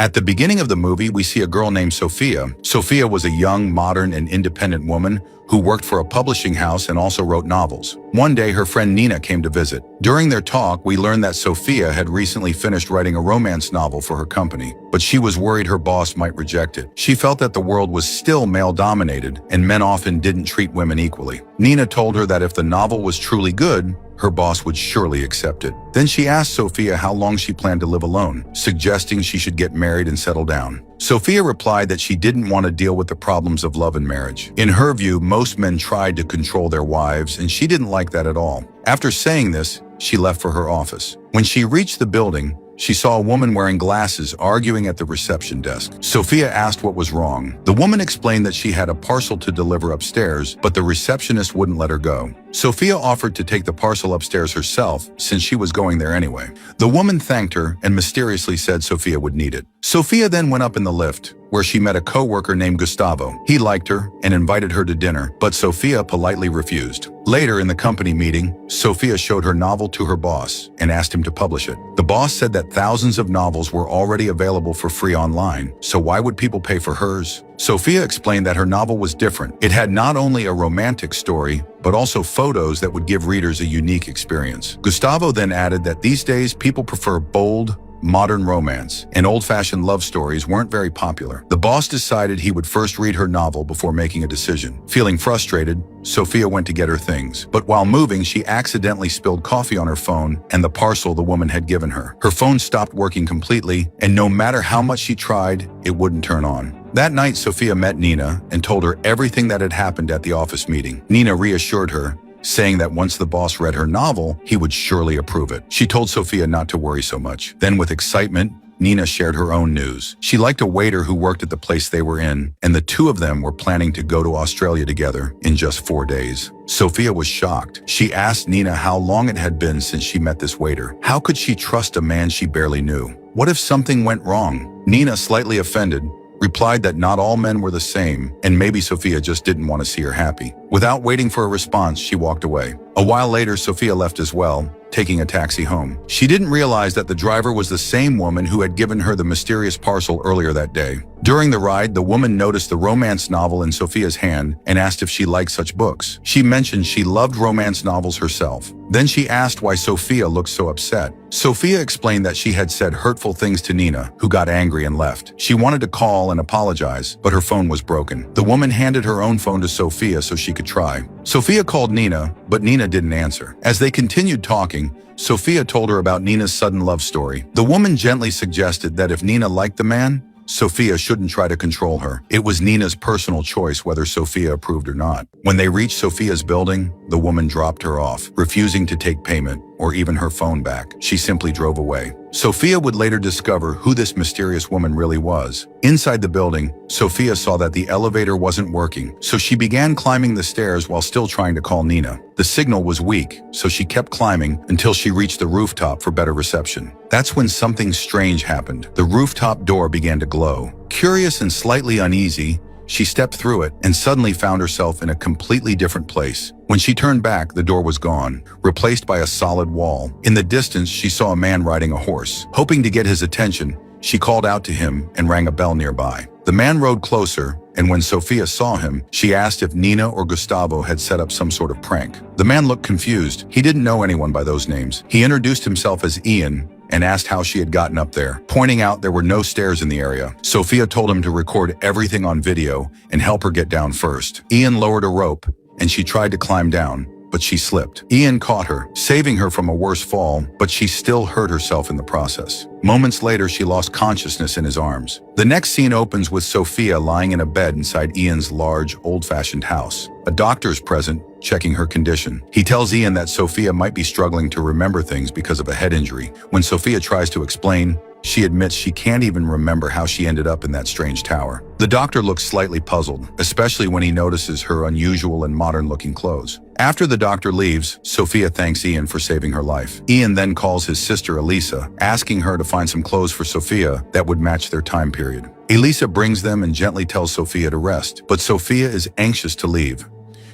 At the beginning of the movie, we see a girl named Sophia. Sophia was a young, modern, and independent woman who worked for a publishing house and also wrote novels. One day, her friend Nina came to visit. During their talk, we learned that Sophia had recently finished writing a romance novel for her company, but she was worried her boss might reject it. She felt that the world was still male-dominated, and men often didn't treat women equally. Nina told her that if the novel was truly good, her boss would surely accept it. Then she asked Sophia how long she planned to live alone, suggesting she should get married and settle down. Sophia replied that she didn't want to deal with the problems of love and marriage. In her view, most men tried to control their wives, and she didn't like that at all. After saying this, she left for her office. When she reached the building, she saw a woman wearing glasses arguing at the reception desk. Sophia asked what was wrong. The woman explained that she had a parcel to deliver upstairs, but the receptionist wouldn't let her go. Sophia offered to take the parcel upstairs herself, since she was going there anyway. The woman thanked her and mysteriously said Sophia would need it. Sophia then went up in the lift, where she met a co-worker named Gustavo. He liked her and invited her to dinner, but Sophia politely refused. Later in the company meeting, Sophia showed her novel to her boss and asked him to publish it. The boss said that thousands of novels were already available for free online, so why would people pay for hers? Sophia explained that her novel was different. It had not only a romantic story, but also photos that would give readers a unique experience. Gustavo then added that these days people prefer bold, modern romance, and old-fashioned love stories weren't very popular. The boss decided he would first read her novel before making a decision. Feeling frustrated, Sophia went to get her things. But while moving, she accidentally spilled coffee on her phone and the parcel the woman had given her. Her phone stopped working completely, and no matter how much she tried, it wouldn't turn on. That night, Sophia met Nina and told her everything that had happened at the office meeting. Nina reassured her, saying that once the boss read her novel, he would surely approve it. She told Sophia not to worry so much. Then with excitement, Nina shared her own news. She liked a waiter who worked at the place they were in, and the two of them were planning to go to Australia together in just 4 days. Sophia was shocked. She asked Nina how long it had been since she met this waiter. How could she trust a man she barely knew? What if something went wrong? Nina, slightly offended, replied that not all men were the same, and maybe Sophia just didn't want to see her happy. Without waiting for a response, she walked away. A while later, Sophia left as well, taking a taxi home. She didn't realize that the driver was the same woman who had given her the mysterious parcel earlier that day. During the ride, the woman noticed the romance novel in Sophia's hand and asked if she liked such books. She mentioned she loved romance novels herself. Then she asked why Sophia looked so upset. Sophia explained that she had said hurtful things to Nina, who got angry and left. She wanted to call and apologize, but her phone was broken. The woman handed her own phone to Sophia so she could try. Sophia called Nina, but Nina didn't answer. As they continued talking, Sophia told her about Nina's sudden love story. The woman gently suggested that if Nina liked the man, Sophia shouldn't try to control her. It was Nina's personal choice whether Sophia approved or not. When they reached Sophia's building, the woman dropped her off, refusing to take payment or even her phone back. She simply drove away. Sophia would later discover who this mysterious woman really was. Inside the building, Sophia saw that the elevator wasn't working, so she began climbing the stairs while still trying to call Nina. The signal was weak, so she kept climbing until she reached the rooftop for better reception. That's when something strange happened. The rooftop door began to glow. Curious and slightly uneasy, she stepped through it and suddenly found herself in a completely different place. When she turned back, the door was gone, replaced by a solid wall. In the distance, she saw a man riding a horse. Hoping to get his attention, she called out to him and rang a bell nearby. The man rode closer, and when Sophia saw him, she asked if Nina or Gustavo had set up some sort of prank. The man looked confused. He didn't know anyone by those names. He introduced himself as Ian and asked how she had gotten up there, pointing out there were no stairs in the area. Sophia told him to record everything on video and help her get down first. Ian lowered a rope, and she tried to climb down, but she slipped. Ian caught her, saving her from a worse fall, but she still hurt herself in the process. Moments later, she lost consciousness in his arms. The next scene opens with Sophia lying in a bed inside Ian's large, old-fashioned house. A doctor's present, checking her condition. He tells Ian that Sophia might be struggling to remember things because of a head injury. When Sophia tries to explain, she admits she can't even remember how she ended up in that strange tower. The doctor looks slightly puzzled, especially when he notices her unusual and modern-looking clothes. After the doctor leaves, Sophia thanks Ian for saving her life. Ian then calls his sister Elisa, asking her to find some clothes for Sophia that would match their time period. Elisa brings them and gently tells Sophia to rest, but Sophia is anxious to leave.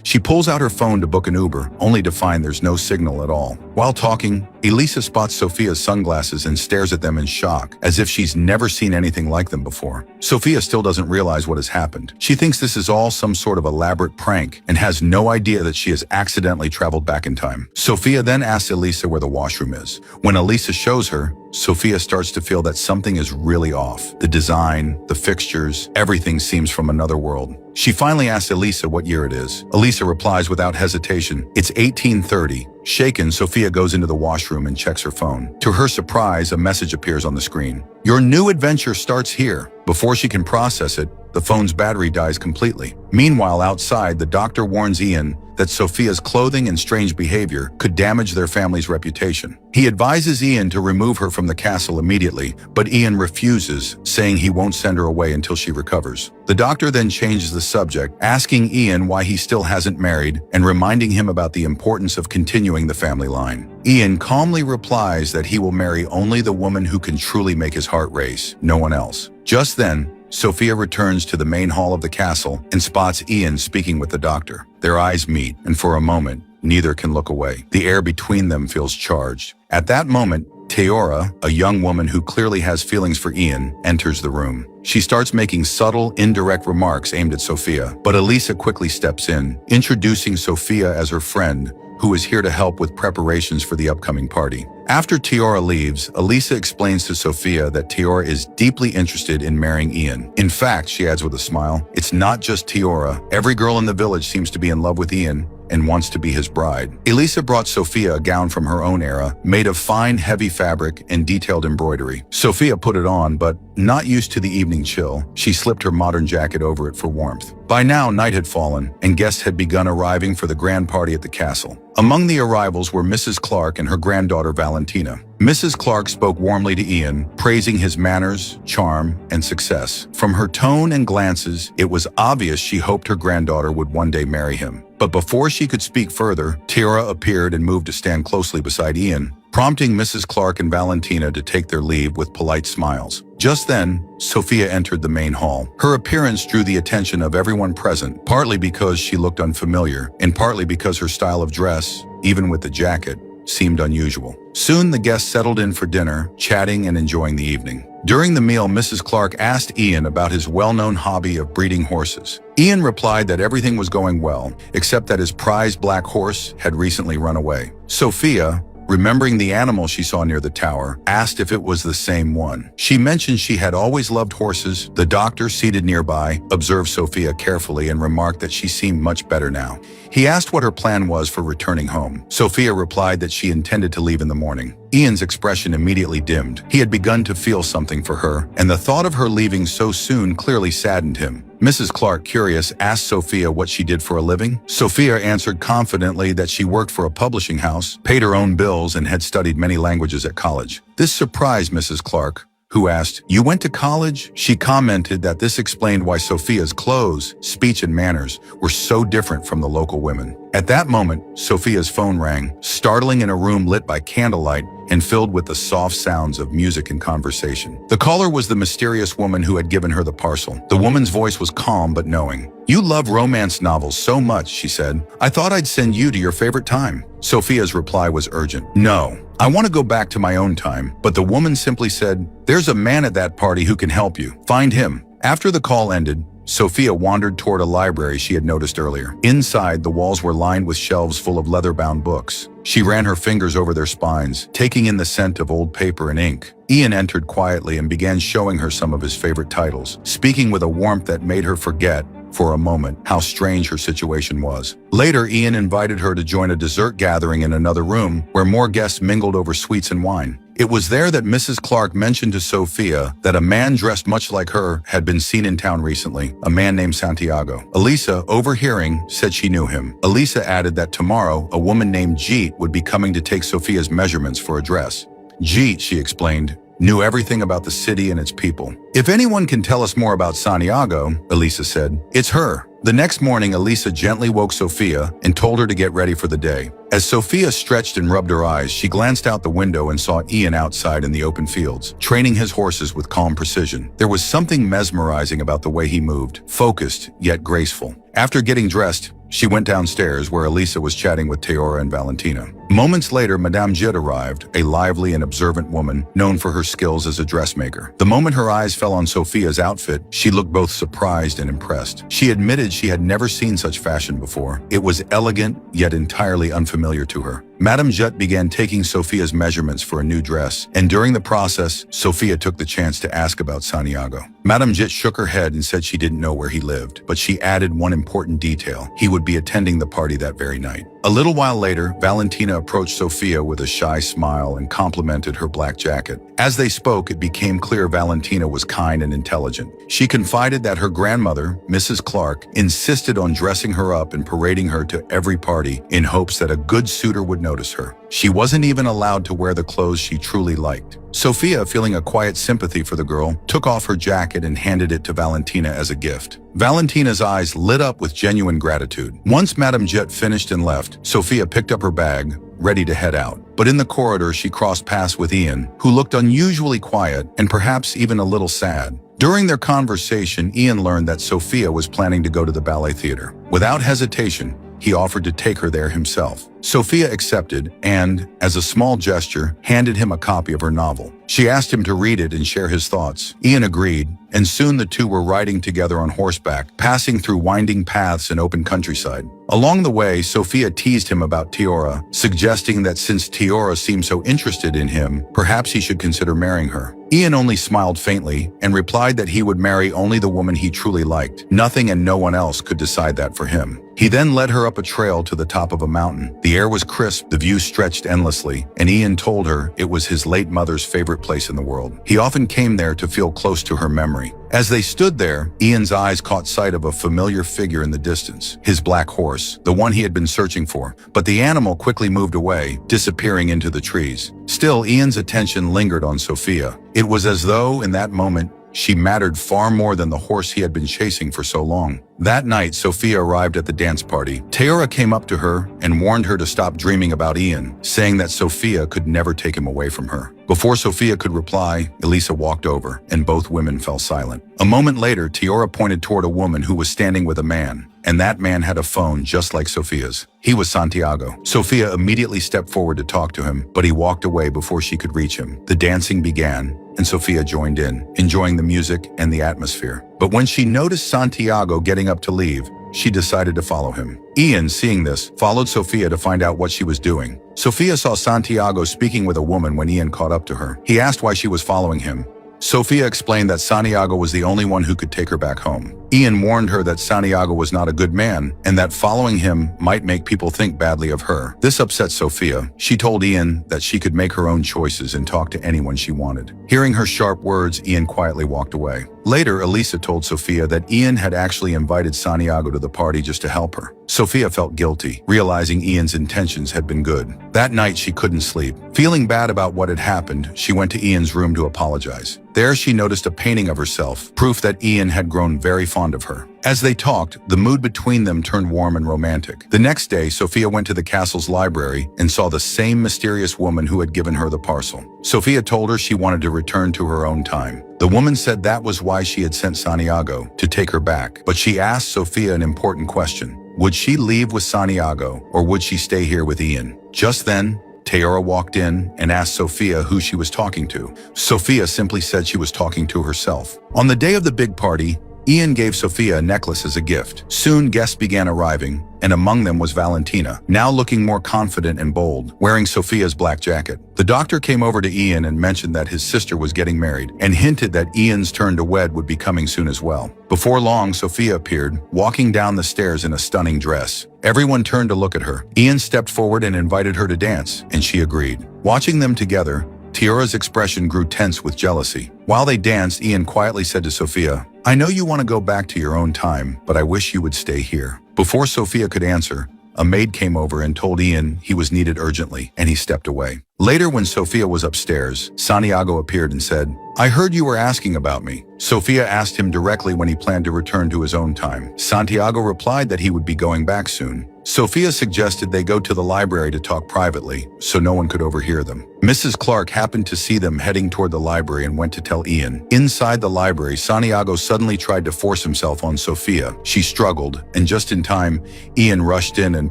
She pulls out her phone to book an Uber, only to find there's no signal at all. While talking, Elisa spots Sophia's sunglasses and stares at them in shock, as if she's never seen anything like them before. Sophia still doesn't realize what has happened. She thinks this is all some sort of elaborate prank and has no idea that she has accidentally traveled back in time. Sophia then asks Elisa where the washroom is. When Elisa shows her, Sophia starts to feel that something is really off. The design, the fixtures, everything seems from another world. She finally asks Elisa what year it is. Elisa replies without hesitation, "It's 1830. Shaken, Sophia goes into the washroom and checks her phone. To her surprise, a message appears on the screen. "Your new adventure starts here." Before she can process it, the phone's battery dies completely. Meanwhile, outside, the doctor warns Ian that Sophia's clothing and strange behavior could damage their family's reputation. He advises Ian to remove her from the castle immediately, but Ian refuses, saying he won't send her away until she recovers. The doctor then changes the subject, asking Ian why he still hasn't married and reminding him about the importance of continuing the family line. Ian calmly replies that he will marry only the woman who can truly make his heart race, no one else. Just then, Sophia returns to the main hall of the castle and spots Ian speaking with the doctor. Their eyes meet, and for a moment, neither can look away. The air between them feels charged. At that moment, Teora, a young woman who clearly has feelings for Ian, enters the room. She starts making subtle, indirect remarks aimed at Sophia, but Elisa quickly steps in, introducing Sophia as her friend, who is here to help with preparations for the upcoming party. After Teora leaves, Elisa explains to Sophia that Teora is deeply interested in marrying Ian. In fact, she adds with a smile, it's not just Teora. Every girl in the village seems to be in love with Ian and wants to be his bride. Elisa brought Sophia a gown from her own era, made of fine, heavy fabric and detailed embroidery. Sophia put it on, but not used to the evening chill, she slipped her modern jacket over it for warmth. By now, night had fallen, and guests had begun arriving for the grand party at the castle. Among the arrivals were Mrs. Clark and her granddaughter Valentina. Mrs. Clark spoke warmly to Ian, praising his manners, charm, and success. From her tone and glances, it was obvious she hoped her granddaughter would one day marry him. But before she could speak further, Teora appeared and moved to stand closely beside Ian, prompting Mrs. Clark and Valentina to take their leave with polite smiles. Just then, Sophia entered the main hall. Her appearance drew the attention of everyone present, partly because she looked unfamiliar, and partly because her style of dress, even with the jacket, seemed unusual. Soon the guests settled in for dinner, chatting and enjoying the evening. During the meal, Mrs. Clark asked Ian about his well-known hobby of breeding horses. Ian replied that everything was going well, except that his prized black horse had recently run away. Sophia, remembering the animal she saw near the tower, asked if it was the same one. She mentioned she had always loved horses. The doctor, seated nearby, observed Sophia carefully and remarked that she seemed much better now. He asked what her plan was for returning home. Sophia replied that she intended to leave in the morning. Ian's expression immediately dimmed. He had begun to feel something for her, and the thought of her leaving so soon clearly saddened him. Mrs. Clark, curious, asked Sophia what she did for a living. Sophia answered confidently that she worked for a publishing house, paid her own bills, and had studied many languages at college. This surprised Mrs. Clark, who asked, "You went to college?" She commented that this explained why Sophia's clothes, speech, and manners were so different from the local women. At that moment, Sophia's phone rang, startling in a room lit by candlelight and filled with the soft sounds of music and conversation. The caller was the mysterious woman who had given her the parcel. The woman's voice was calm but knowing. "You love romance novels so much," she said. "I thought I'd send you to your favorite time." Sophia's reply was urgent. "No, I want to go back to my own time." But the woman simply said, "There's a man at that party who can help you. Find him." After the call ended, Sophia wandered toward a library she had noticed earlier. Inside, the walls were lined with shelves full of leather-bound books. She ran her fingers over their spines, taking in the scent of old paper and ink. Ian entered quietly and began showing her some of his favorite titles, speaking with a warmth that made her forget, for a moment, how strange her situation was. Later, Ian invited her to join a dessert gathering in another room, where more guests mingled over sweets and wine. It was there that Mrs. Clark mentioned to Sophia that a man dressed much like her had been seen in town recently, a man named Santiago. Elisa, overhearing, said she knew him. Elisa added that tomorrow, a woman named Jeet would be coming to take Sophia's measurements for a dress. Jeet, she explained, knew everything about the city and its people. If anyone can tell us more about Santiago, Elisa said, it's her. The next morning, Elisa gently woke Sophia and told her to get ready for the day. As Sophia stretched and rubbed her eyes, she glanced out the window and saw Ian outside in the open fields, training his horses with calm precision. There was something mesmerizing about the way he moved, focused yet graceful. After getting dressed, she went downstairs where Elisa was chatting with Teora and Valentina. Moments later, Madame Jit arrived, a lively and observant woman known for her skills as a dressmaker. The moment her eyes fell on Sophia's outfit, she looked both surprised and impressed. She admitted she had never seen such fashion before. It was elegant, yet entirely unfamiliar to her. Madame Jut began taking Sophia's measurements for a new dress, and during the process, Sophia took the chance to ask about Santiago. Madame Jit shook her head and said she didn't know where he lived, but she added one important detail. He would be attending the party that very night. A little while later, Valentina approached Sophia with a shy smile and complimented her black jacket. As they spoke, it became clear Valentina was kind and intelligent. She confided that her grandmother, Mrs. Clark, insisted on dressing her up and parading her to every party in hopes that a good suitor would notice her. She wasn't even allowed to wear the clothes she truly liked. Sophia, feeling a quiet sympathy for the girl, took off her jacket and handed it to Valentina as a gift. Valentina's eyes lit up with genuine gratitude. Once Madame Jit finished and left, Sophia picked up her bag, ready to head out. But in the corridor, she crossed paths with Ian, who looked unusually quiet and perhaps even a little sad. During their conversation, Ian learned that Sophia was planning to go to the ballet theater. Without hesitation, he offered to take her there himself. Sophia accepted and, as a small gesture, handed him a copy of her novel. She asked him to read it and share his thoughts. Ian agreed, and soon the two were riding together on horseback, passing through winding paths and open countryside. Along the way, Sophia teased him about Teora, suggesting that since Teora seemed so interested in him, perhaps he should consider marrying her. Ian only smiled faintly and replied that he would marry only the woman he truly liked. Nothing and no one else could decide that for him. He then led her up a trail to the top of a mountain. The air was crisp, the view stretched endlessly, and Ian told her it was his late mother's favorite place in the world. He often came there to feel close to her memory. As they stood there, Ian's eyes caught sight of a familiar figure in the distance, his black horse, the one he had been searching for. But the animal quickly moved away, disappearing into the trees. Still, Ian's attention lingered on Sophia. It was as though, in that moment, she mattered far more than the horse he had been chasing for so long. That night, Sophia arrived at the dance party. Teora came up to her and warned her to stop dreaming about Ian, saying that Sophia could never take him away from her. Before Sophia could reply, Elisa walked over, and both women fell silent. A moment later, Teora pointed toward a woman who was standing with a man, and that man had a phone just like Sophia's. He was Santiago. Sophia immediately stepped forward to talk to him, but he walked away before she could reach him. The dancing began, and Sophia joined in, enjoying the music and the atmosphere. But when she noticed Santiago getting up to leave, she decided to follow him. Ian, seeing this, followed Sophia to find out what she was doing. Sophia saw Santiago speaking with a woman when Ian caught up to her. He asked why she was following him. Sophia explained that Santiago was the only one who could take her back home. Ian warned her that Santiago was not a good man and that following him might make people think badly of her. This upset Sophia. She told Ian that she could make her own choices and talk to anyone she wanted. Hearing her sharp words, Ian quietly walked away. Later, Elisa told Sophia that Ian had actually invited Santiago to the party just to help her. Sophia felt guilty, realizing Ian's intentions had been good. That night, she couldn't sleep. Feeling bad about what had happened, she went to Ian's room to apologize. There, she noticed a painting of herself, proof that Ian had grown very fond of her. As they talked, the mood between them turned warm and romantic. The next day, Sophia went to the castle's library and saw the same mysterious woman who had given her the parcel. Sophia told her she wanted to return to her own time. The woman said that was why she had sent Santiago, to take her back. But she asked Sophia an important question. Would she leave with Santiago, or would she stay here with Ian? Just then, Teora walked in and asked Sophia who she was talking to. Sophia simply said she was talking to herself. On the day of the big party, Ian gave Sophia a necklace as a gift. Soon guests began arriving, and among them was Valentina, now looking more confident and bold, wearing Sophia's black jacket. The doctor came over to Ian and mentioned that his sister was getting married, and hinted that Ian's turn to wed would be coming soon as well. Before long, Sophia appeared, walking down the stairs in a stunning dress. Everyone turned to look at her. Ian stepped forward and invited her to dance, and she agreed. Watching them together, Teora's expression grew tense with jealousy. While they danced, Ian quietly said to Sophia, "I know you want to go back to your own time, but I wish you would stay here." Before Sophia could answer, a maid came over and told Ian he was needed urgently, and he stepped away. Later, when Sophia was upstairs, Santiago appeared and said, "I heard you were asking about me." Sophia asked him directly when he planned to return to his own time. Santiago replied that he would be going back soon. Sophia suggested they go to the library to talk privately, so no one could overhear them. Mrs. Clark happened to see them heading toward the library and went to tell Ian. Inside the library, Santiago suddenly tried to force himself on Sophia. She struggled, and just in time, Ian rushed in and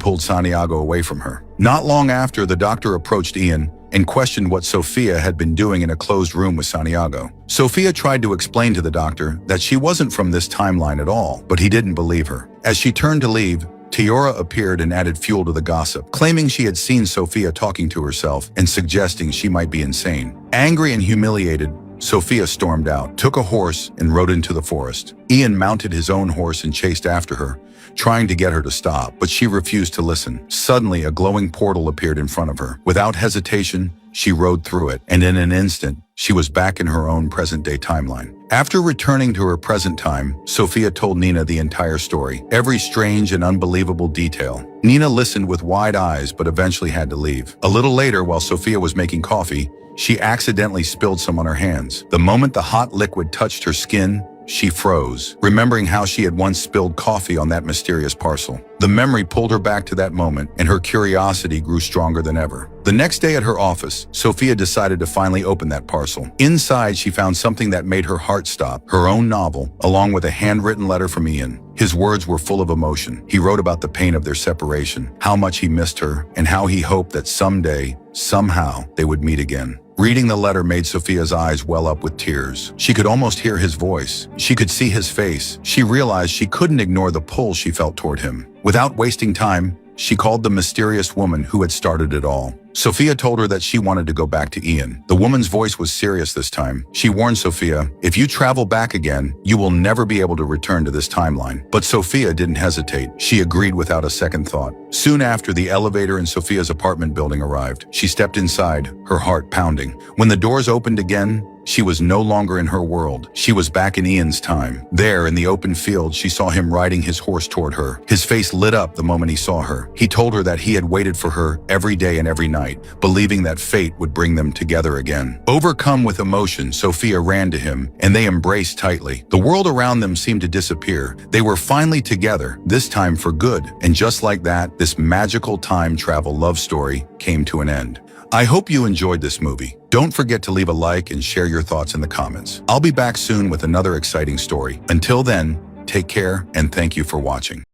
pulled Santiago away from her. Not long after, the doctor approached Ian and questioned what Sophia had been doing in a closed room with Santiago. Sophia tried to explain to the doctor that she wasn't from this timeline at all, but he didn't believe her. As she turned to leave, Tiora appeared and added fuel to the gossip, claiming she had seen Sophia talking to herself and suggesting she might be insane. Angry and humiliated, Sophia stormed out, took a horse, and rode into the forest. Ian mounted his own horse and chased after her, trying to get her to stop, but she refused to listen. Suddenly, a glowing portal appeared in front of her. Without hesitation, she rode through it, and in an instant, she was back in her own present-day timeline. After returning to her present time, Sophia told Nina the entire story, every strange and unbelievable detail. Nina listened with wide eyes, but eventually had to leave. A little later, while Sophia was making coffee, she accidentally spilled some on her hands. The moment the hot liquid touched her skin, she froze, remembering how she had once spilled coffee on that mysterious parcel. The memory pulled her back to that moment, and her curiosity grew stronger than ever. The next day at her office, Sophia decided to finally open that parcel. Inside, she found something that made her heart stop, her own novel, along with a handwritten letter from Ian. His words were full of emotion. He wrote about the pain of their separation, how much he missed her, and how he hoped that someday, somehow, they would meet again. Reading the letter made Sophia's eyes well up with tears. She could almost hear his voice. She could see his face. She realized she couldn't ignore the pull she felt toward him. Without wasting time, she called the mysterious woman who had started it all. Sophia told her that she wanted to go back to Ian. The woman's voice was serious this time. She warned Sophia, "If you travel back again, you will never be able to return to this timeline." But Sophia didn't hesitate. She agreed without a second thought. Soon after, the elevator in Sophia's apartment building arrived. She stepped inside, her heart pounding. When the doors opened again, she was no longer in her world. She was back in Ian's time. There, in the open field, she saw him riding his horse toward her. His face lit up the moment he saw her. He told her that he had waited for her every day and every night, believing that fate would bring them together again. Overcome with emotion, Sophia ran to him, and they embraced tightly. The world around them seemed to disappear. They were finally together, this time for good. And just like that, this magical time travel love story came to an end. I hope you enjoyed this movie. Don't forget to leave a like and share your thoughts in the comments. I'll be back soon with another exciting story. Until then, take care and thank you for watching.